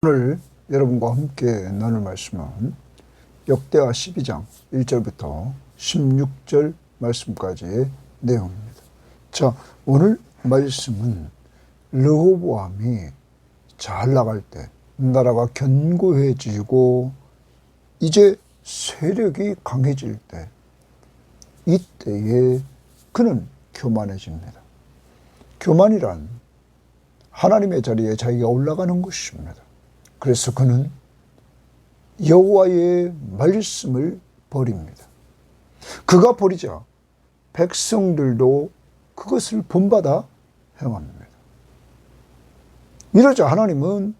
오늘 여러분과 함께 나눌 말씀은 역대하 12장 1절부터 16절 말씀까지의 내용입니다. 자, 오늘 말씀은 르호보암이 잘 나갈 때, 나라가 견고해지고 이제 세력이 강해질 때, 이때에 그는 교만해집니다. 교만이란 하나님의 자리에 자기가 올라가는 것입니다. 그래서 그는 여호와의 말씀을 버립니다. 그가 버리자 백성들도 그것을 본받아 행합니다. 이러자 하나님은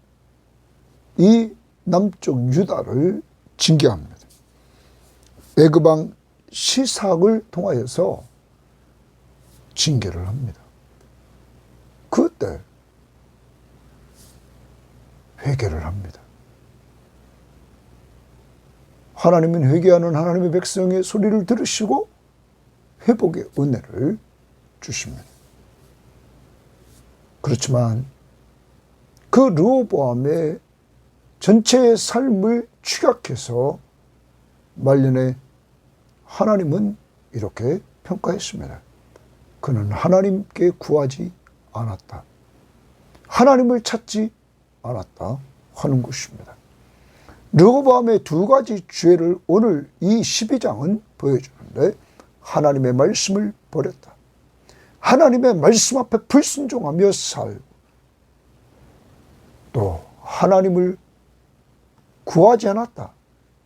이 남쪽 유다를 징계합니다. 애굽왕 시삭을 통하여서 징계를 합니다. 그때 회개를 합니다. 하나님은 회개하는 하나님의 백성의 소리를 들으시고 회복의 은혜를 주십니다. 그렇지만 그 르호보암의 전체의 삶을 취약해서 말년에 하나님은 이렇게 평가했습니다. 그는 하나님께 구하지 않았다. 하나님을 찾지 않았다 하는 것입니다. 르호보암의 두 가지 죄를 오늘 이 12장은 보여주는데, 하나님의 말씀을 버렸다. 하나님의 말씀 앞에 불순종하며 살고, 또 하나님을 구하지 않았다.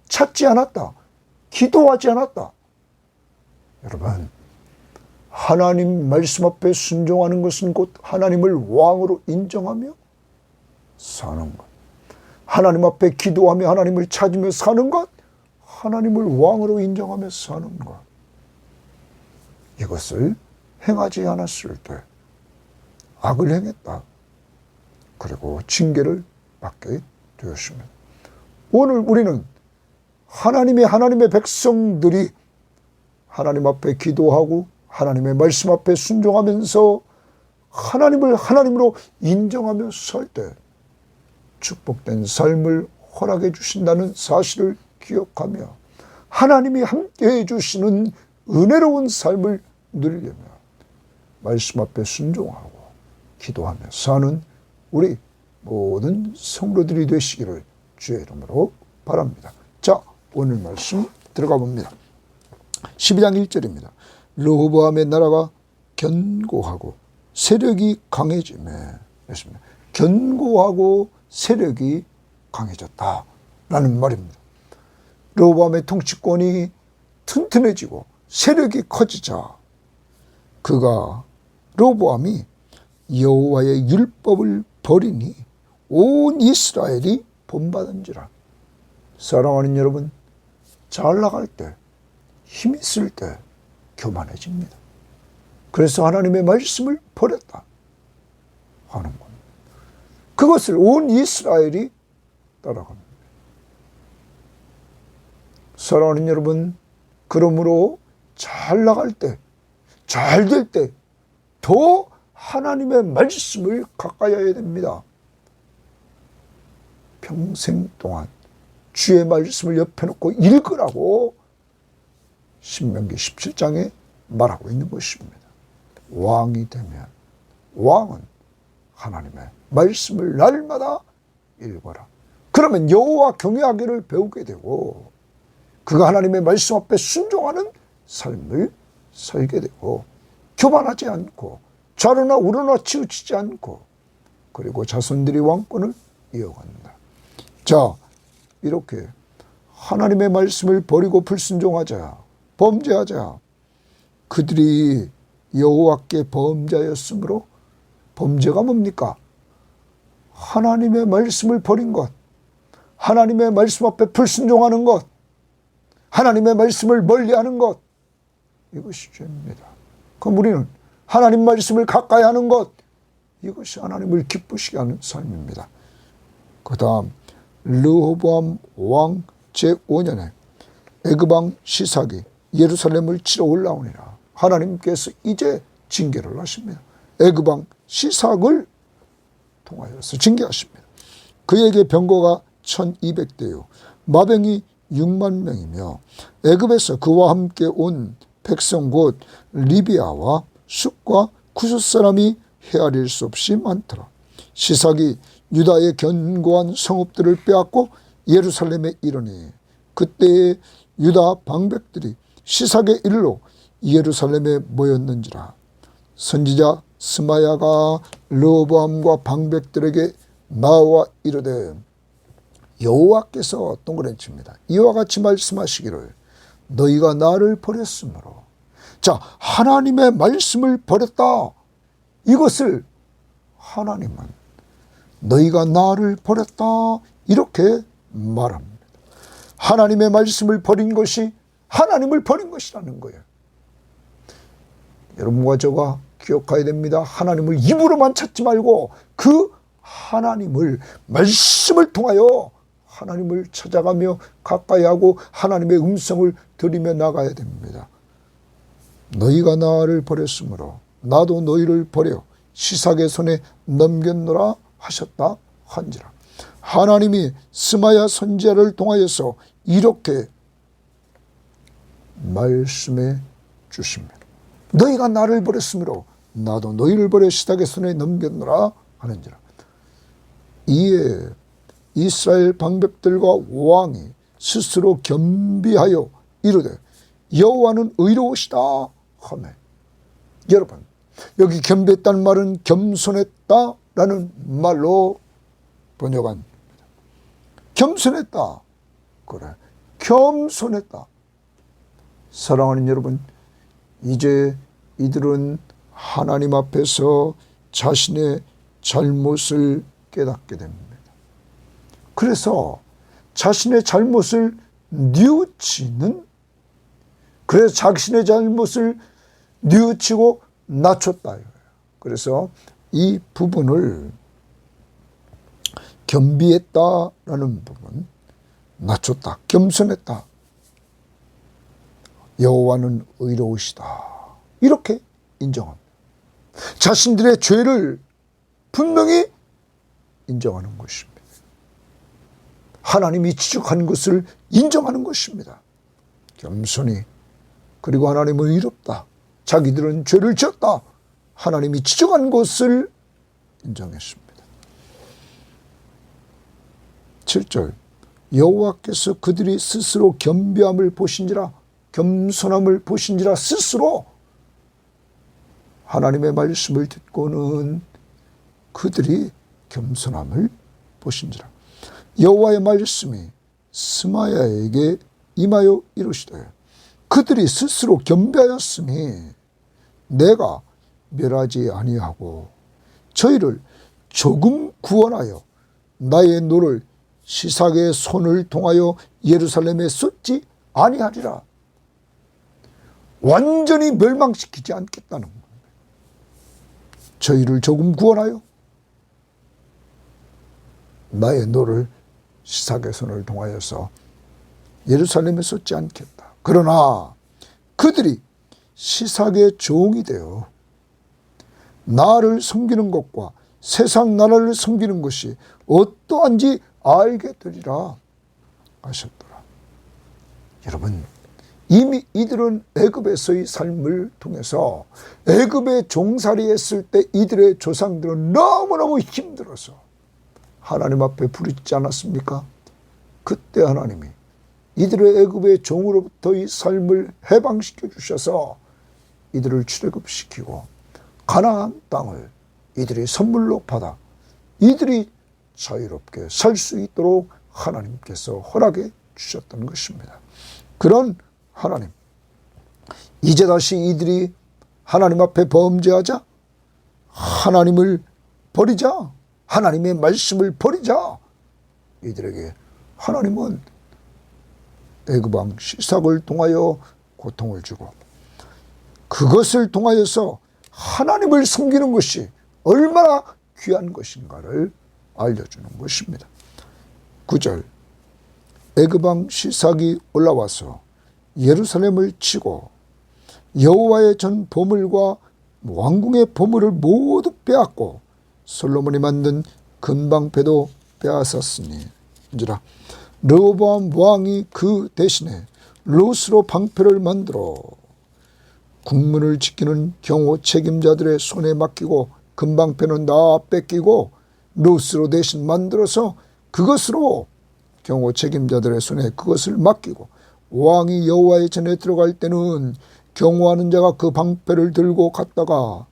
찾지 않았다. 기도하지 않았다. 여러분, 하나님 말씀 앞에 순종하는 것은 곧 하나님을 왕으로 인정하며 사는 것. 하나님 앞에 기도하며 하나님을 찾으며 사는 것. 하나님을 왕으로 인정하며 사는 것. 이것을 행하지 않았을 때 악을 행했다. 그리고 징계를 받게 되었습니다. 오늘 우리는 하나님의 백성들이 하나님 앞에 기도하고 하나님의 말씀 앞에 순종하면서 하나님을 하나님으로 인정하며 살 때 축복된 삶을 허락해 주신다는 사실을 기억하며 하나님이 함께해 주시는 은혜로운 삶을 누리려면 말씀 앞에 순종하고 기도하며 사는 우리 모든 성도들이 되시기를 주의 이름으로 바랍니다. 자, 오늘 말씀 들어가 봅니다. 12장 1절입니다. 르호보암의 나라가 견고하고 세력이 강해지매 했습니다. 견고하고 세력이 강해졌다라는 말입니다. 르호보암의 통치권이 튼튼해지고 세력이 커지자 르호보암이 여호와의 율법을 버리니 온 이스라엘이 본받은지라. 사랑하는 여러분, 잘 나갈 때, 힘 있을 때 교만해집니다. 그래서 하나님의 말씀을 버렸다 하는 겁니다. 그것을 온 이스라엘이 따라갑니다. 사랑하는 여러분, 그러므로 잘 나갈 때, 잘 될 때 더 하나님의 말씀을 가까이 해야 됩니다. 평생 동안 주의 말씀을 옆에 놓고 읽으라고 신명기 17장에 말하고 있는 것입니다. 왕이 되면 왕은 하나님의 말씀을 날마다 읽어라. 그러면 여호와 경외하기를 배우게 되고 그가 하나님의 말씀 앞에 순종하는 삶을 살게 되고 교만하지 않고 좌로나 우로나 치우치지 않고 그리고 자손들이 왕권을 이어간다. 자, 이렇게 하나님의 말씀을 버리고 불순종하자, 범죄하자. 그들이 여호와께 범죄하였으므로 범죄가 뭡니까? 하나님의 말씀을 버린 것, 하나님의 말씀 앞에 불순종하는 것, 하나님의 말씀을 멀리하는 것, 이것이 죄입니다. 그럼 우리는 하나님 말씀을 가까이 하는 것, 이것이 하나님을 기쁘시게 하는 삶입니다. 그 다음 르호보암 왕 제5년에 애굽왕 시삭이 예루살렘을 치러 올라오니라. 하나님께서 이제 징계를 하십니다. 애굽왕 시삭을 통하여서 징계하십니다. 그에게 병거가 1200대요 마병이 6만 명이며 애굽에서 그와 함께 온 백성 곧 리비아와 숫과 구스 사람이 헤아릴 수 없이 많더라. 시삭이 유다의 견고한 성읍들을 빼앗고 예루살렘에 이르니 그때에 유다 방백들이 시삭의 일로 예루살렘에 모였는지라. 선지자 스마야가 르호보암과 방백들에게 나와 이르되 여호와께서 동그라미 칩니다. 이와 같이 말씀하시기를 너희가 나를 버렸으므로. 자, 하나님의 말씀을 버렸다. 이것을 하나님은 너희가 나를 버렸다 이렇게 말합니다. 하나님의 말씀을 버린 것이 하나님을 버린 것이라는 거예요. 여러분과 저가 기억해야 됩니다. 하나님을 입으로만 찾지 말고 그 하나님을 말씀을 통하여 하나님을 찾아가며 가까이 하고 하나님의 음성을 들으며 나가야 됩니다. 너희가 나를 버렸으므로 나도 너희를 버려 시삭의 손에 넘겼노라 하셨다 한지라. 하나님이 스마야 선지자를 통하여서 이렇게 말씀해 주십니다. 너희가 나를 버렸으므로 나도 너희를 버려 시삭의 손에 넘겼노라 하는지라. 이에 이스라엘 방백들과 왕이 스스로 겸비하여 이르되 여호와는 의로우시다 하매. 여러분, 여기 겸비했다는 말은 겸손했다라는 말로 번역한 겸손했다. 그래, 겸손했다. 사랑하는 여러분, 이제 이들은 하나님 앞에서 자신의 잘못을 깨닫게 됩니다. 그래서 자신의 잘못을 뉘우치는, 그래서 자신의 잘못을 뉘우치고 낮췄다. 그래서 이 부분을 겸비했다라는 부분, 낮췄다, 겸손했다. 여호와는 의로우시다. 이렇게 인정합니다. 자신들의 죄를 분명히 인정하는 것입니다. 하나님이 지적한 것을 인정하는 것입니다. 겸손히. 그리고 하나님은 의롭다. 자기들은 죄를 지었다. 하나님이 지적한 것을 인정했습니다. 7절 여호와께서 그들이 스스로 겸비함을 보신지라, 겸손함을 보신지라. 스스로 하나님의 말씀을 듣고는 그들이 겸손함을 보신지라. 여호와의 말씀이 스마야에게 임하여 이르시되 그들이 스스로 겸비하였으니 내가 멸하지 아니하고 저희를 조금 구원하여 나의 노를 시삭의 손을 통하여 예루살렘에 쏟지 아니하리라. 완전히 멸망시키지 않겠다는 겁니다. 저희를 조금 구원하여 나의 노를 시삭의 손을 통하여서 예루살렘에 쏟지 않겠다. 그러나 그들이 시삭의 종이 되어 나를 섬기는 것과 세상 나라를 섬기는 것이 어떠한지 알게 되리라 하셨더라. 여러분, 이미 이들은 애굽에서의 삶을 통해서 애굽에 종살이했을 때 이들의 조상들은 너무너무 힘들어서 하나님 앞에 부르짖지 않았습니까? 그때 하나님이 이들의 애굽의 종으로부터의 삶을 해방시켜 주셔서 이들을 출애굽시키고 가나안 땅을 이들이 선물로 받아 이들이 자유롭게 살 수 있도록 하나님께서 허락해 주셨던 것입니다. 그런 하나님, 이제 다시 이들이 하나님 앞에 범죄하자, 하나님을 버리자, 하나님의 말씀을 버리자, 이들에게 하나님은 애굽 왕 시삭을 통하여 고통을 주고 그것을 통하여서 하나님을 섬기는 것이 얼마나 귀한 것인가를 알려주는 것입니다. 9절 애굽 왕 시삭이 올라와서 예루살렘을 치고 여호와의 전 보물과 왕궁의 보물을 모두 빼앗고 솔로몬이 만든 금방패도 빼앗았으니 인지라. 르호보암 왕이 그 대신에 롯으로 방패를 만들어 국문을 지키는 경호 책임자들의 손에 맡기고 금방패는 다 뺏기고 롯으로 대신 만들어서 그것으로 경호 책임자들의 손에 그것을 맡기고 왕이 여호와의 전에 들어갈 때는 경호하는 자가 그 방패를 들고 갔다가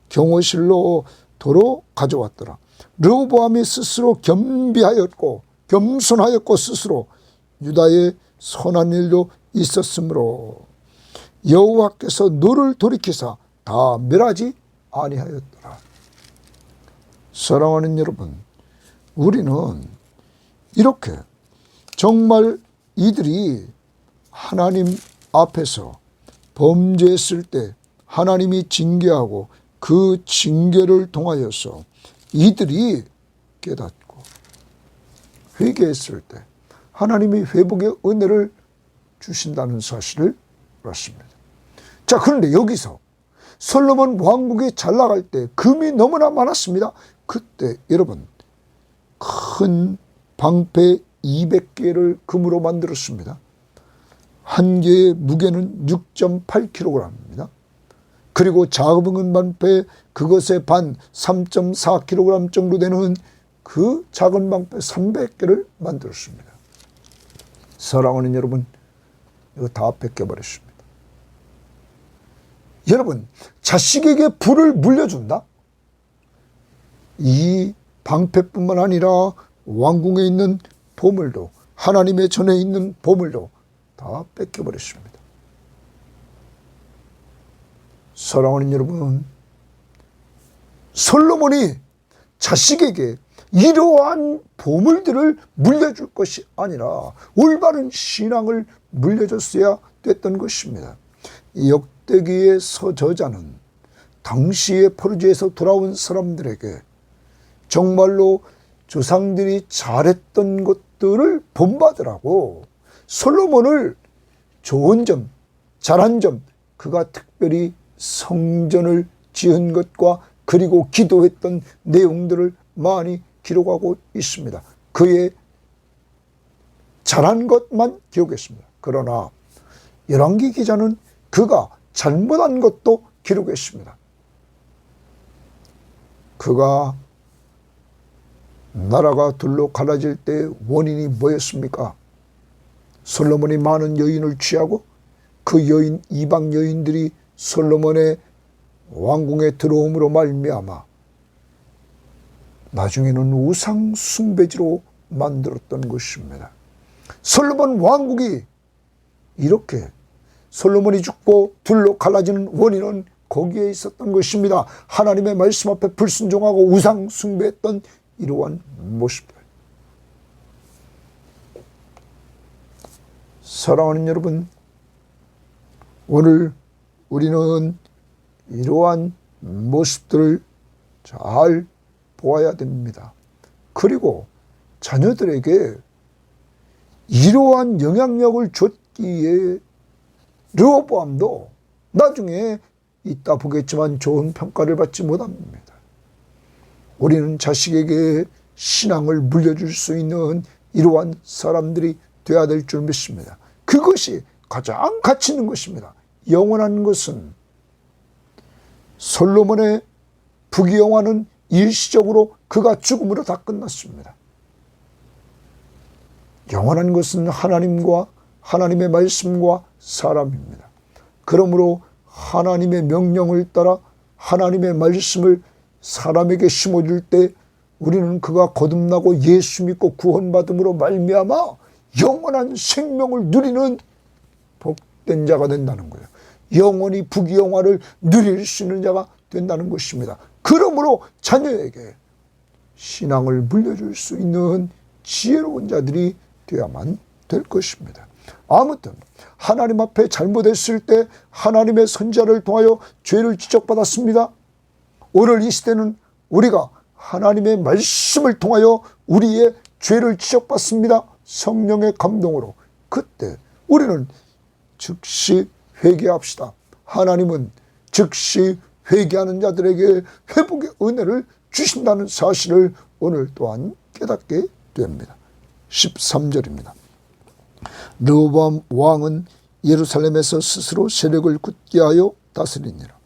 경호실로 도로 가져왔더라. 르호보암이 스스로 겸비하였고 겸손하였고 스스로 유다의 선한 일도 있었으므로 여호와께서 너를 돌이키사 다 멸하지 아니하였더라. 사랑하는 여러분, 우리는 이렇게 정말 이들이 하나님 앞에서 범죄했을 때 하나님이 징계하고 그 징계를 통하여서 이들이 깨닫고 회개했을 때 하나님이 회복의 은혜를 주신다는 사실을 알았습니다. 자, 그런데 여기서 솔로몬 왕국이 잘 나갈 때 금이 너무나 많았습니다. 그때 여러분 큰 방패 200개를 금으로 만들었습니다. 한 개의 무게는 6.8kg입니다. 그리고 작은 방패 그것의 반 3.4kg 정도 되는 그 작은 방패 300개를 만들었습니다. 사랑하는 여러분, 이거 다 뺏겨버렸습니다. 여러분, 자식에게 불을 물려준다? 이 방패뿐만 아니라 왕궁에 있는 보물도, 하나님의 전에 있는 보물도 다 뺏겨버렸습니다. 사랑하는 여러분, 솔로몬이 자식에게 이러한 보물들을 물려줄 것이 아니라 올바른 신앙을 물려줬어야 됐던 것입니다. 역대기의 서저자는 당시의 포르지에서 돌아온 사람들에게 정말로 조상들이 잘했던 것들을 본받으라고 솔로몬을 좋은 점, 잘한 점, 그가 특별히 성전을 지은 것과 그리고 기도했던 내용들을 많이 기록하고 있습니다. 그의 잘한 것만 기록했습니다. 그러나 열왕기 기자는 그가 잘못한 것도 기록했습니다. 그가 나라가 둘로 갈라질 때 원인이 뭐였습니까? 솔로몬이 많은 여인을 취하고 그 여인, 이방 여인들이 솔로몬의 왕궁에 들어옴으로 말미암아 나중에는 우상 숭배지로 만들었던 것입니다. 솔로몬 왕국이 이렇게 솔로몬이 죽고 둘로 갈라지는 원인은 거기에 있었던 것입니다. 하나님의 말씀 앞에 불순종하고 우상 숭배했던 이러한 모습들. 사랑하는 여러분, 오늘 우리는 이러한 모습들을 잘 보아야 됩니다. 그리고 자녀들에게 이러한 영향력을 줬기에 르호보암도 나중에 이따 보겠지만 좋은 평가를 받지 못합니다. 우리는 자식에게 신앙을 물려줄 수 있는 이러한 사람들이 되어야 될 줄 믿습니다. 그것이 가장 가치 있는 것입니다. 영원한 것은 솔로몬의 부귀영화는 일시적으로 그가 죽음으로 다 끝났습니다. 영원한 것은 하나님과 하나님의 말씀과 사람입니다. 그러므로 하나님의 명령을 따라 하나님의 말씀을 사람에게 심어줄 때 우리는 그가 거듭나고 예수 믿고 구원받음으로 말미암아 영원한 생명을 누리는 복된 자가 된다는 거예요. 영원히 부귀영화를 누릴 수 있는 자가 된다는 것입니다. 그러므로 자녀에게 신앙을 물려줄 수 있는 지혜로운 자들이 되어야만 될 것입니다. 아무튼 하나님 앞에 잘못했을 때 하나님의 선지자를 통하여 죄를 지적받았습니다. 오늘 이 시대는 우리가 하나님의 말씀을 통하여 우리의 죄를 지적받습니다. 성령의 감동으로. 그때 우리는 즉시 회개합시다. 하나님은 즉시 회개하는 자들에게 회복의 은혜를 주신다는 사실을 오늘 또한 깨닫게 됩니다. 13절입니다. 르호보암 왕은 예루살렘에서 스스로 세력을 굳게 하여 다스리니라.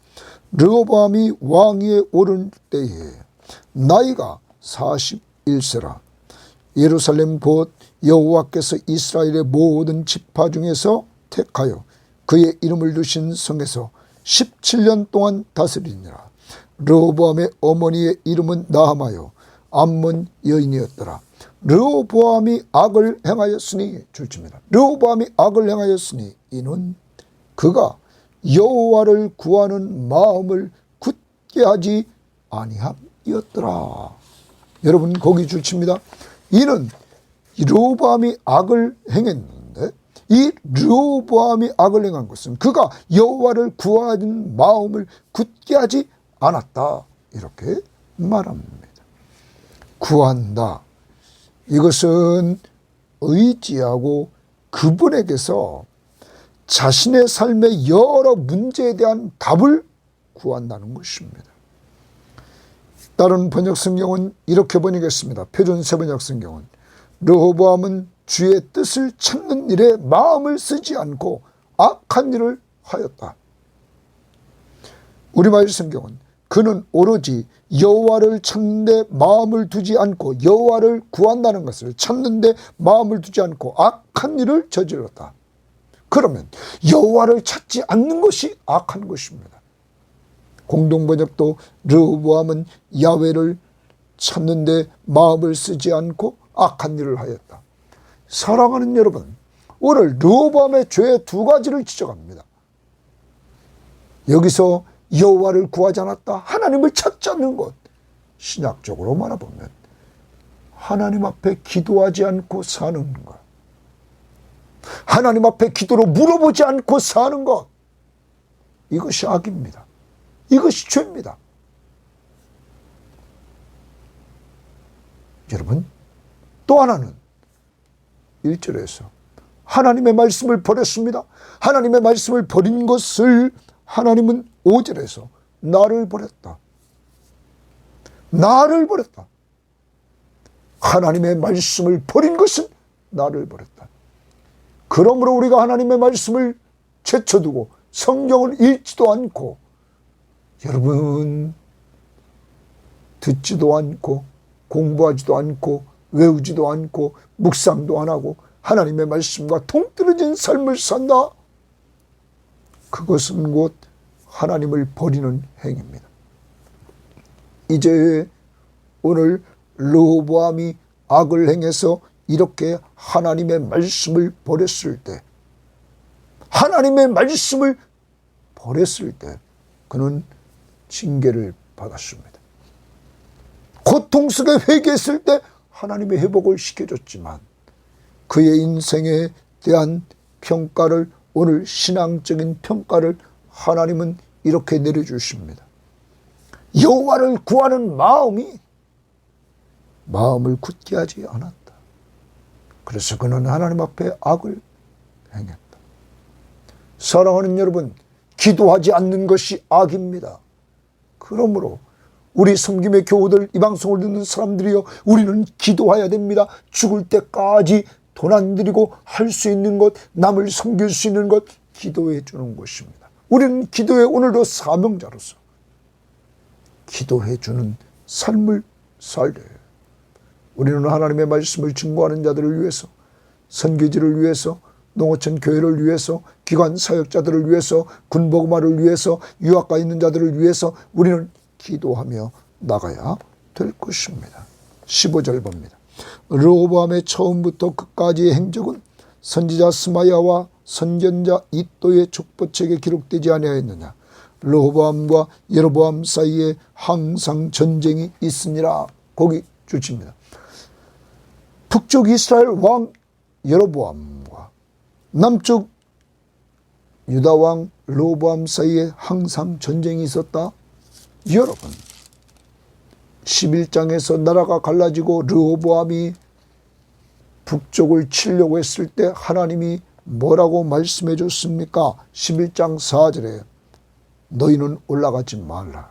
르호보암이 왕위에 오른 때에 나이가 41세라. 예루살렘 곧 여호와께서 이스라엘의 모든 지파 중에서 택하여 그의 이름을 두신 성에서 17년 동안 다스리니라. 르호보암의 어머니의 이름은 나하마요 암몬 여인이었더라. 르호보암이 악을 행하였으니 줄칩니다. 르호보암이 악을 행하였으니 이는 그가 여호와를 구하는 마음을 굳게 하지 아니함이었더라. 여러분 거기 줄칩니다. 이는 르호보암이 악을 행했는데 이 르호보암이 악을 행한 것은 그가 여호와를 구하는 마음을 굳게 하지 않았다. 이렇게 말합니다. 구한다. 이것은 의지하고 그분에게서 자신의 삶의 여러 문제에 대한 답을 구한다는 것입니다. 다른 번역성경은 이렇게 번역했습니다. 표준 새번역성경은 르호보암은 주의 뜻을 찾는 일에 마음을 쓰지 않고 악한 일을 하였다. 우리말 성경은 그는 오로지 여호와를 찾는 데 마음을 두지 않고 여호와를 구한다는 것을 찾는 데 마음을 두지 않고 악한 일을 저질렀다. 그러면 여호와를 찾지 않는 것이 악한 것입니다. 공동번역도 르호보암은 야훼를 찾는 데 마음을 쓰지 않고 악한 일을 하였다. 사랑하는 여러분, 오늘 르호보암의 죄 두 가지를 지적합니다. 여기서 여호와를 구하지 않았다. 하나님을 찾지 않는 것. 신약적으로 말해보면 하나님 앞에 기도하지 않고 사는 것. 하나님 앞에 기도로 물어보지 않고 사는 것. 이것이 악입니다. 이것이 죄입니다. 여러분, 또 하나는 1절에서 하나님의 말씀을 버렸습니다. 하나님의 말씀을 버린 것을 하나님은 5절에서 나를 버렸다. 나를 버렸다. 하나님의 말씀을 버린 것은 나를 버렸다. 그러므로 우리가 하나님의 말씀을 제쳐두고 성경을 읽지도 않고 여러분 듣지도 않고 공부하지도 않고 외우지도 않고 묵상도 안 하고 하나님의 말씀과 동떨어진 삶을 산다. 그것은 곧 하나님을 버리는 행위입니다. 이제 오늘 르호보암이 악을 행해서 이렇게 하나님의 말씀을 버렸을 때, 하나님의 말씀을 버렸을 때 그는 징계를 받았습니다. 고통 속에 회개했을 때 하나님의 회복을 시켜줬지만 그의 인생에 대한 평가를, 오늘 신앙적인 평가를 하나님은 이렇게 내려주십니다. 여호와를 구하는 마음을 굳게 하지 않았다. 그래서 그는 하나님 앞에 악을 행했다. 사랑하는 여러분, 기도하지 않는 것이 악입니다. 그러므로 우리 섬김의 교우들, 이 방송을 듣는 사람들이여, 우리는 기도해야 됩니다. 죽을 때까지 돈 안 들이고 할 수 있는 것, 남을 섬길 수 있는 것 기도해 주는 것입니다. 우리는 기도의 오늘도 사명자로서 기도해 주는 삶을 살려야 해요. 우리는 하나님의 말씀을 증거하는 자들을 위해서, 선교지를 위해서, 농어촌 교회를 위해서, 기관 사역자들을 위해서, 군복음화를 위해서, 유학가 있는 자들을 위해서 우리는 기도하며 나가야 될 것입니다. 15절 봅니다. 르호보암의 처음부터 끝까지의 행적은 선지자 스마야와 선견자 이또의 족보책에 기록되지 아니하였느냐. 르호보암과 여로보암 사이에 항상 전쟁이 있으니라. 거기 줄칩니다. 북쪽 이스라엘 왕 여로보암과 남쪽 유다 왕 르호보암 사이에 항상 전쟁이 있었다. 여러분, 11장에서 나라가 갈라지고 르호보암이 북쪽을 치려고 했을 때 하나님이 뭐라고 말씀해 줬습니까? 11장 4절에 너희는 올라가지 말라.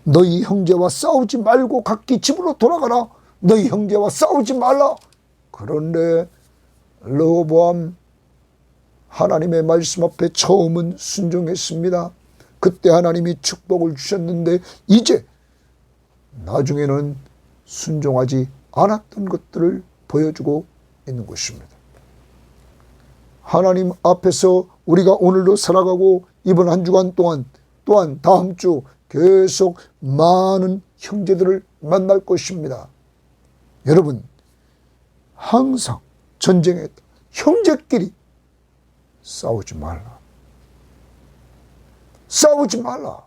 너희 형제와 싸우지 말고 각기 집으로 돌아가라. 너희 형제와 싸우지 말라. 그런데 르호보암 하나님의 말씀 앞에 처음은 순종했습니다. 그때 하나님이 축복을 주셨는데 이제 나중에는 순종하지 않았던 것들을 보여주고 있는 것입니다. 하나님 앞에서 우리가 오늘도 살아가고 이번 한 주간 동안 또한 다음 주 계속 많은 형제들을 만날 것입니다. 여러분, 항상 전쟁에 형제끼리 싸우지 말라. 싸우지 말라.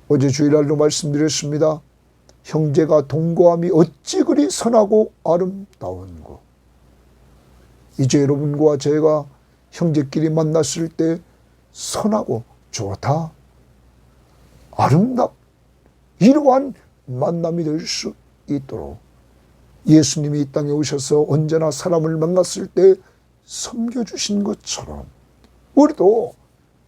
어제 주일날도 말씀드렸습니다. 형제가 동거함이 어찌 그리 선하고 아름다운고. 이제 여러분과 제가 형제끼리 만났을 때 선하고 좋다, 아름답, 이러한 만남이 될 수 있도록 예수님이 이 땅에 오셔서 언제나 사람을 만났을 때 섬겨주신 것처럼 우리도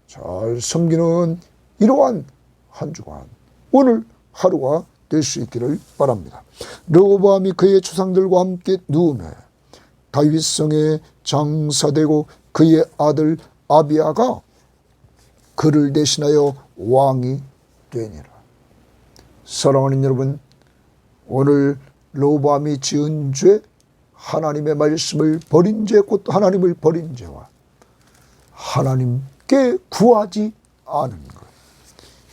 잘 섬기는 이러한 한 주간, 오늘 하루가 될 수 있기를 바랍니다. 르호보암이 그의 조상들과 함께 누우며 다윗성에 장사되고 그의 아들 아비야가 그를 대신하여 왕이 되니라. 사랑하는 여러분, 오늘 르호보암이 지은 죄, 하나님의 말씀을 버린 죄, 곧 하나님을 버린 죄와 하나님께 구하지 않은 것.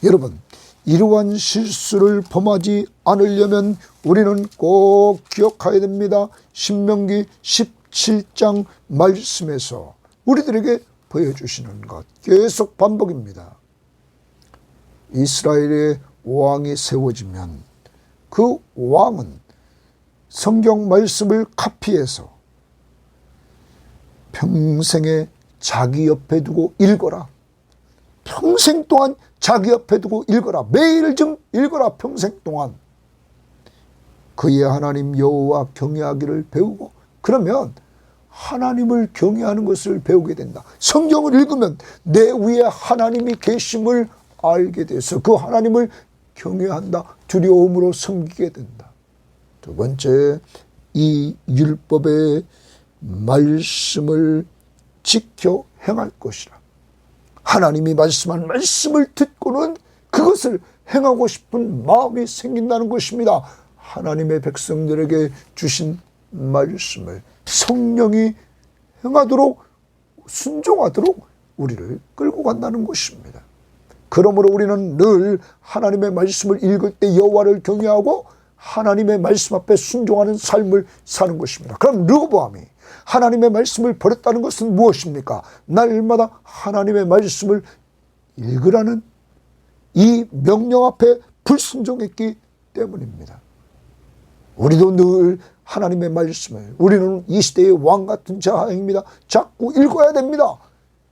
여러분, 이러한 실수를 범하지 않으려면 우리는 꼭 기억해야 됩니다. 신명기 17장 말씀에서 우리들에게 보여주시는 것, 계속 반복입니다. 이스라엘의 왕이 세워지면 그 왕은 성경 말씀을 카피해서 평생에 자기 옆에 두고 읽어라. 평생 동안 자기 옆에 두고 읽어라. 매일 좀 읽어라. 평생 동안. 그의 하나님 여호와 경외하기를 배우고, 그러면 하나님을 경외하는 것을 배우게 된다. 성경을 읽으면 내 위에 하나님이 계심을 알게 돼서 그 하나님을 경외한다. 두려움으로 섬기게 된다. 두 번째, 이 율법의 말씀을 지켜 행할 것이라. 하나님이 말씀한 말씀을 듣고는 그것을 행하고 싶은 마음이 생긴다는 것입니다. 하나님의 백성들에게 주신 말씀을 성령이 행하도록, 순종하도록 우리를 끌고 간다는 것입니다. 그러므로 우리는 늘 하나님의 말씀을 읽을 때 여호와를 경외하고 하나님의 말씀 앞에 순종하는 삶을 사는 것입니다. 그럼 르호보암이 하나님의 말씀을 버렸다는 것은 무엇입니까? 날마다 하나님의 말씀을 읽으라는 이 명령 앞에 불순종했기 때문입니다. 우리도 늘 하나님의 말씀을, 우리는 이 시대의 왕 같은 자입니다. 자꾸 읽어야 됩니다.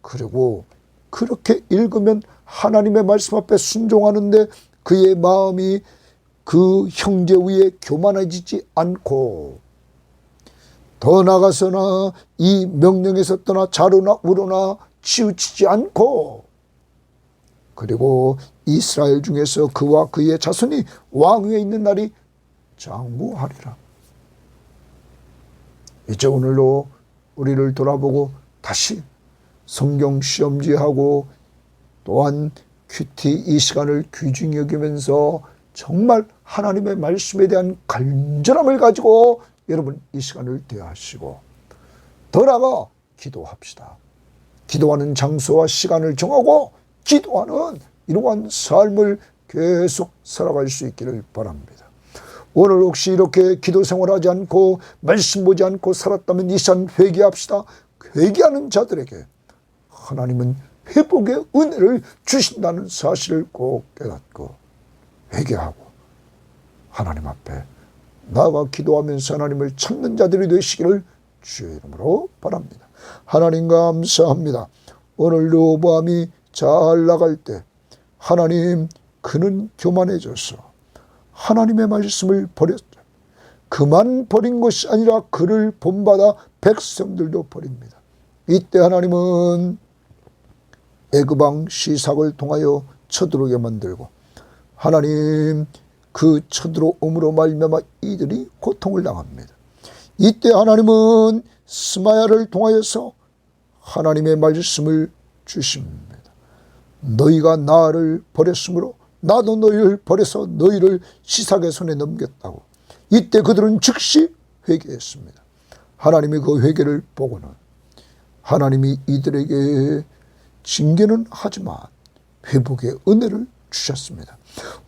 그리고 그렇게 읽으면 하나님의 말씀 앞에 순종하는데 그의 마음이 그 형제 위에 교만해지지 않고, 더 나아가서나 이 명령에서 떠나 좌로나 우로나 치우치지 않고, 그리고 이스라엘 중에서 그와 그의 자손이 왕위에 있는 날이 장구하리라. 이제 오늘로 우리를 돌아보고 다시 성경 시험지하고 또한 큐티 이 시간을 귀중히 여기면서 정말 하나님의 말씀에 대한 간절함을 가지고 여러분 이 시간을 대하시고, 더 나아가 기도합시다. 기도하는 장소와 시간을 정하고 기도하는 이러한 삶을 계속 살아갈 수 있기를 바랍니다. 오늘 혹시 이렇게 기도 생활하지 않고 말씀 보지 않고 살았다면 이 시간 회개합시다. 회개하는 자들에게 하나님은 회복의 은혜를 주신다는 사실을 꼭 깨닫고 회개하고 하나님 앞에 나아가 기도하면서 하나님을 찾는 자들이 되시기를 주의 이름으로 바랍니다. 하나님 감사합니다. 오늘 르호보암이 잘 나갈 때 하나님, 그는 교만해져서 하나님의 말씀을 버렸죠. 그만 버린 것이 아니라 그를 본받아 백성들도 버립니다. 이때 하나님은 애굽 왕 시삭을 통하여 쳐들어오게 만들고, 하나님 그 쳐들어옴으로 말미암아 이들이 고통을 당합니다. 이때 하나님은 스마야를 통하여서 하나님의 말씀을 주십니다. 너희가 나를 버렸으므로 나도 너희를 버려서 너희를 시삭의 손에 넘겼다고. 이때 그들은 즉시 회개했습니다. 하나님이 그 회개를 보고는 하나님이 이들에게 징계는 하지만 회복의 은혜를 주셨습니다.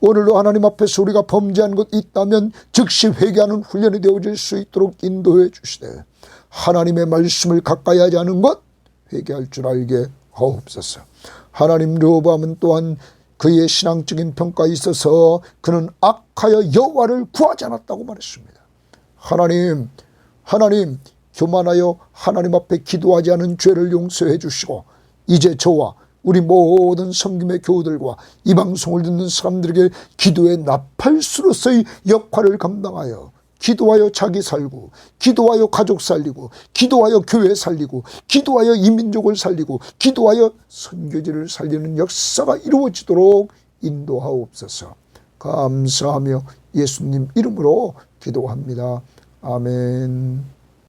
오늘도 하나님 앞에서 우리가 범죄한 것 있다면 즉시 회개하는 훈련이 되어질 수 있도록 인도해 주시되, 하나님의 말씀을 가까이 하지 않은 것 회개할 줄 알게 하옵소서. 하나님, 르호보암은 또한 그의 신앙적인 평가에 있어서 그는 악하여 여호와를 구하지 않았다고 말했습니다. 하나님 교만하여 하나님 앞에 기도하지 않은 죄를 용서해 주시고, 이제 저와 우리 모든 섬김의 교우들과 이 방송을 듣는 사람들에게 기도의 나팔수로서의 역할을 감당하여 기도하여 자기 살고, 기도하여 가족 살리고, 기도하여 교회 살리고, 기도하여 이민족을 살리고, 기도하여 선교지를 살리는 역사가 이루어지도록 인도하옵소서. 감사하며 예수님 이름으로 기도합니다. 아멘.